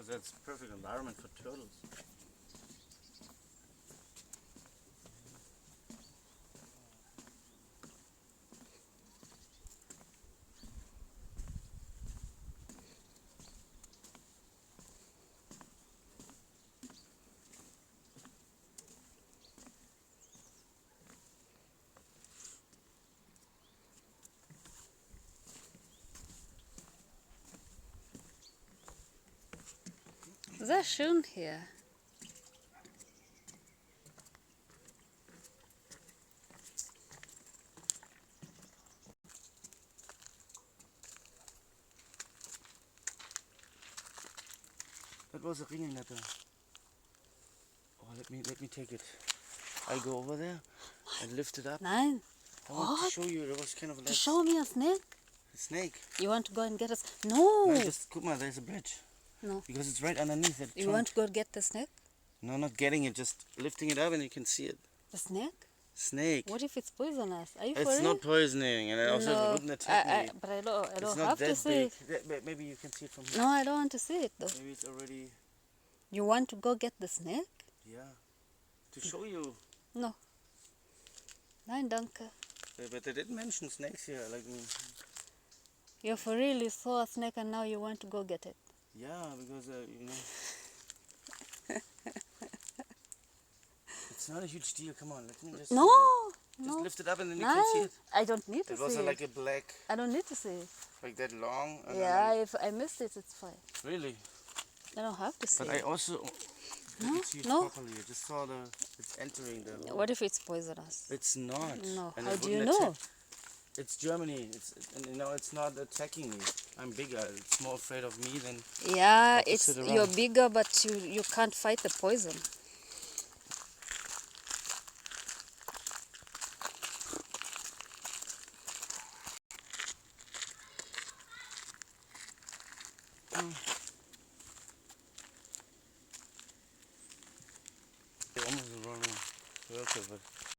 because that's perfect environment for turtles. Sehr schön hier. That was a ringelnatter. Oh, let me take it. I go over there and lift it up. Nein. I want to What? show you. There was kind of To like show me a snake? a snake. You want to go and get us? No. No, just guck mal, there's a bridge. No. Because it's right underneath it. You want to go get the snake? No, not getting it. Just lifting it up and you can see it. The snake? Snake. What if it's poisonous? Are you for It's real? not poisoning, and also it wouldn't attack me. But I don't It's have not to that see big. it. Maybe you can see it from here. No, I don't want to see it though. Maybe it's already, You want to go get the snake? yeah. To show you. No. Nein, danke. But they didn't mention snakes here. Like, You for real, you saw a snake and now you want to go get it. yeah, because, you know. It's not a huge deal. Come on, let me just. No. Just No. lift it up and then you can see Nein. it. I don't need to It was see like it. a black, I don't need to see it. like that long. And Yeah, then if I missed it, it's fine. really. I don't have to see But I it. also No, didn't see it no. properly. I just saw it's entering the. What if it's poisonous? It's not. No. And How it do you wouldn't know? attack. It's Germany. And you know, it's not attacking me. I'm bigger. It's more afraid of me than. Yeah, Have to it's sit around. you're bigger, but you can't fight the poison. Almost a running circle, but